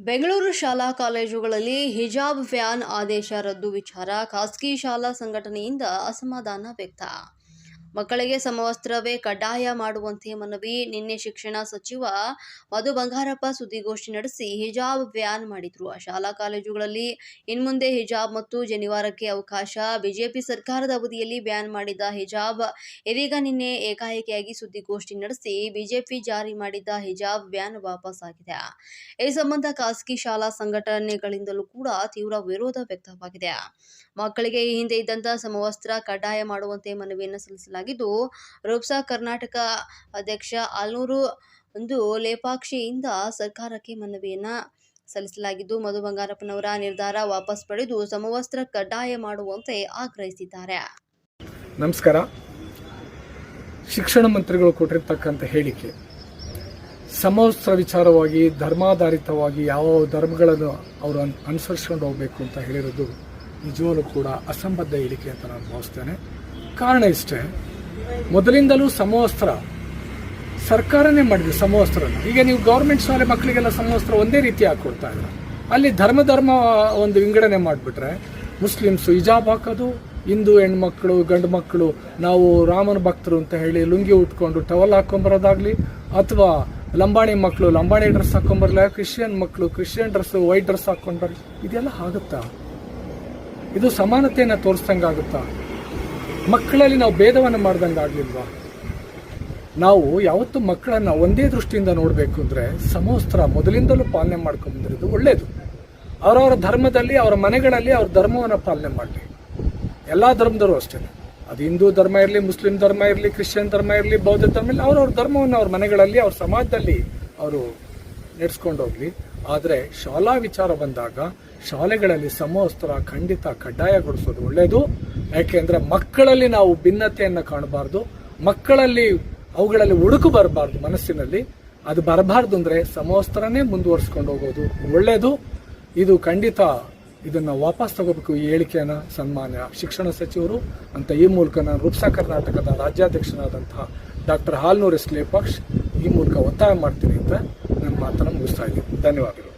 ಬೆಂಗಳೂರು ಶಾಲಾ ಕಾಲೇಜುಗಳಲ್ಲಿ ಹಿಜಾಬ್ ಬ್ಯಾನ್ ಆದೇಶ ರದ್ದು ವಿಚಾರ ಖಾಸಗಿ ಶಾಲಾ ಸಂಘಟನೆಯಿಂದ ಅಸಮಾಧಾನ ವ್ಯಕ್ತ. ಮಕ್ಕಳಿಗೆ ಸಮವಸ್ತ್ರವೇ ಕಡ್ಡಾಯ ಮಾಡುವಂತೆ ಮನವಿ. ನಿನ್ನೆ ಶಿಕ್ಷಣ ಸಚಿವ ಮಧು ಬಂಗಾರಪ್ಪ ಸುದ್ದಿಗೋಷ್ಠಿ ನಡೆಸಿ ಹಿಜಾಬ್ ಬ್ಯಾನ್ ಮಾಡಿದ್ರು. ಶಾಲಾ ಕಾಲೇಜುಗಳಲ್ಲಿ ಇನ್ಮುಂದೆ ಹಿಜಾಬ್ ಮತ್ತು ಜನಿವಾರಕ್ಕೆ ಅವಕಾಶ. ಬಿಜೆಪಿ ಸರ್ಕಾರದ ಅವಧಿಯಲ್ಲಿ ಬ್ಯಾನ್ ಮಾಡಿದ್ದ ಹಿಜಾಬ್ ಇದೀಗ ನಿನ್ನೆ ಏಕಾಏಕಿಯಾಗಿ ಸುದ್ದಿಗೋಷ್ಠಿ ನಡೆಸಿ ಬಿಜೆಪಿ ಜಾರಿ ಮಾಡಿದ್ದ ಹಿಜಾಬ್ ಬ್ಯಾನ್ ವಾಪಸ್ ಆಗಿದೆ. ಈ ಸಂಬಂಧ ಖಾಸಗಿ ಶಾಲಾ ಸಂಘಟನೆಗಳಿಂದಲೂ ಕೂಡ ತೀವ್ರ ವಿರೋಧ ವ್ಯಕ್ತವಾಗಿದೆ. ಮಕ್ಕಳಿಗೆ ಈ ಹಿಂದೆ ಇದ್ದಂತಹ ಸಮವಸ್ತ್ರ ಕಡ್ಡಾಯ ಮಾಡುವಂತೆ ಮನವಿಯನ್ನು ಸಲ್ಲಿಸಲಾಗಿದ್ದು, ರೂಪ್ಸಾ ಕರ್ನಾಟಕ ಅಧ್ಯಕ್ಷ ಆಲ್ನೂರು ಲೇಪಾಕ್ಷಿಯಿಂದ ಸರ್ಕಾರಕ್ಕೆ ಮನವಿಯನ್ನ ಸಲ್ಲಿಸಲಾಗಿದ್ದು, ಮಧು ಬಂಗಾರಪ್ಪನವರ ನಿರ್ಧಾರ ವಾಪಸ್ ಪಡೆದು ಸಮವಸ್ತ್ರ ಕಡ್ಡಾಯ ಮಾಡುವಂತೆ ಆಗ್ರಹಿಸಿದ್ದಾರೆ. ನಮಸ್ಕಾರ. ಶಿಕ್ಷಣ ಮಂತ್ರಿಗಳು ಕೊಟ್ಟಿರ್ತಕ್ಕಂಥ ಹೇಳಿಕೆ ಸಮವಸ್ತ್ರ ವಿಚಾರವಾಗಿ ಧರ್ಮಾಧಾರಿತವಾಗಿ ಯಾವ ಧರ್ಮಗಳನ್ನು ಅವರು ಅನುಸರಿಸ್ಕೊಂಡು ಹೋಗಬೇಕು ಅಂತ ಹೇಳಿರೋದು ನಿಜವಾಗ್ಲೂ ಕೂಡ ಅಸಂಬದ್ಧ ಹೇಳಿಕೆ ಅಂತ ನಾನು ಭಾವಿಸ್ತೇನೆ. ಕಾರಣ ಇಷ್ಟೇ, ಮೊದಲಿಂದಲೂ ಸಮವಸ್ತ್ರ ಸರ್ಕಾರನೇ ಮಾಡಿದೆ. ಸಮವಸ್ತ್ರನ ಈಗ ನೀವು ಗೌರ್ಮೆಂಟ್ ಶಾಲೆ ಮಕ್ಕಳಿಗೆಲ್ಲ ಸಮವಸ್ತ್ರ ಒಂದೇ ರೀತಿ ಹಾಕೊಡ್ತಾ ಇದ್ದಾರೆ. ಅಲ್ಲಿ ಧರ್ಮ ಒಂದು ವಿಂಗಡಣೆ ಮಾಡಿಬಿಟ್ರೆ ಮುಸ್ಲಿಮ್ಸು ಹಿಜಾಬ್ ಹಾಕೋದು, ಹಿಂದೂ ಹೆಣ್ಮಕ್ಳು ಗಂಡು ಮಕ್ಕಳು ನಾವು ರಾಮನ ಭಕ್ತರು ಅಂತ ಹೇಳಿ ಲುಂಗಿ ಉಟ್ಕೊಂಡು ಟವಲ್ ಹಾಕೊಂಬರೋದಾಗ್ಲಿ, ಅಥವಾ ಲಂಬಾಣಿ ಮಕ್ಕಳು ಲಂಬಾಣಿ ಡ್ರೆಸ್ ಹಾಕೊಂಬರಲ್ಲ, ಕ್ರಿಶ್ಚಿಯನ್ ಮಕ್ಕಳು ಕ್ರಿಶ್ಚಿಯನ್ ಡ್ರೆಸ್ ವೈಟ್ ಡ್ರೆಸ್ ಹಾಕೊಂಡ್ಬರ್ಲಿ, ಇದೆಲ್ಲ ಆಗುತ್ತಾ? ಇದು ಸಮಾನತೆಯನ್ನು ತೋರಿಸ್ದಂಗಾಗುತ್ತಾ? ಮಕ್ಕಳಲ್ಲಿ ನಾವು ಭೇದವನ್ನು ಮಾಡ್ದಂಗೆ ಆಗ್ಲಿಲ್ವಾ? ನಾವು ಯಾವತ್ತೂ ಮಕ್ಕಳನ್ನ ಒಂದೇ ದೃಷ್ಟಿಯಿಂದ ನೋಡಬೇಕು ಅಂದರೆ ಸಮವಸ್ತ್ರ ಮೊದಲಿಂದಲೂ ಪಾಲನೆ ಮಾಡ್ಕೊಂಡ್ಬಂದಿರೋದು ಒಳ್ಳೇದು. ಅವರವರ ಧರ್ಮದಲ್ಲಿ ಅವರ ಮನೆಗಳಲ್ಲಿ ಅವ್ರ ಧರ್ಮವನ್ನು ಪಾಲನೆ ಮಾಡಲಿ. ಎಲ್ಲ ಧರ್ಮದವರು ಅಷ್ಟೇ, ಅದು ಹಿಂದೂ ಧರ್ಮ ಇರಲಿ, ಮುಸ್ಲಿಂ ಧರ್ಮ ಇರಲಿ, ಕ್ರಿಶ್ಚಿಯನ್ ಧರ್ಮ ಇರಲಿ, ಬೌದ್ಧ ಧರ್ಮ ಇರಲಿ, ಅವ್ರವ್ರ ಧರ್ಮವನ್ನು ಅವ್ರ ಮನೆಗಳಲ್ಲಿ ಅವ್ರ ಸಮಾಜದಲ್ಲಿ ಅವರು ನಡೆಸ್ಕೊಂಡು ಹೋಗ್ಲಿ. ಆದರೆ ಶಾಲಾ ವಿಚಾರ ಬಂದಾಗ ಶಾಲೆಗಳಲ್ಲಿ ಸಮವಸ್ತ್ರ ಖಂಡಿತ ಕಡ್ಡಾಯಗೊಳಿಸೋದು ಒಳ್ಳೆಯದು. ಯಾಕೆಂದರೆ ಮಕ್ಕಳಲ್ಲಿ ನಾವು ಭಿನ್ನತೆಯನ್ನು ಕಾಣಬಾರ್ದು, ಮಕ್ಕಳಲ್ಲಿ ಅವುಗಳಲ್ಲಿ ಒಡುಕು ಬರಬಾರ್ದು ಮನಸ್ಸಿನಲ್ಲಿ. ಅದು ಬರಬಾರ್ದು ಅಂದರೆ ಸಮವಸ್ತ್ರನೇ ಮುಂದುವರಿಸ್ಕೊಂಡು ಹೋಗೋದು ಒಳ್ಳೆಯದು. ಇದು ಖಂಡಿತ ಇದನ್ನು ವಾಪಸ್ ತಗೋಬೇಕು. ಈ ಹೇಳಿಕೆಯನ್ನು ಸನ್ಮಾನ್ಯ ಶಿಕ್ಷಣ ಸಚಿವರು ಅಂತ ಈ ಮೂಲಕ ನಾನು ರೂಪ್ಸಾ ಕರ್ನಾಟಕದ ರಾಜ್ಯಾಧ್ಯಕ್ಷನಾದಂತಹ ಡಾಕ್ಟರ್ ಆಲ್ನೂರು ಲೇಪಾಕ್ಷಿ ಈ ಮೂಲಕ ಒತ್ತಾಯ ಮಾಡ್ತೀನಿ ಅಂತ ನನ್ನ ಮಾತನ್ನು ಮುಗಿಸ್ತಾ ಇದ್ದೀನಿ. ಧನ್ಯವಾದಗಳು.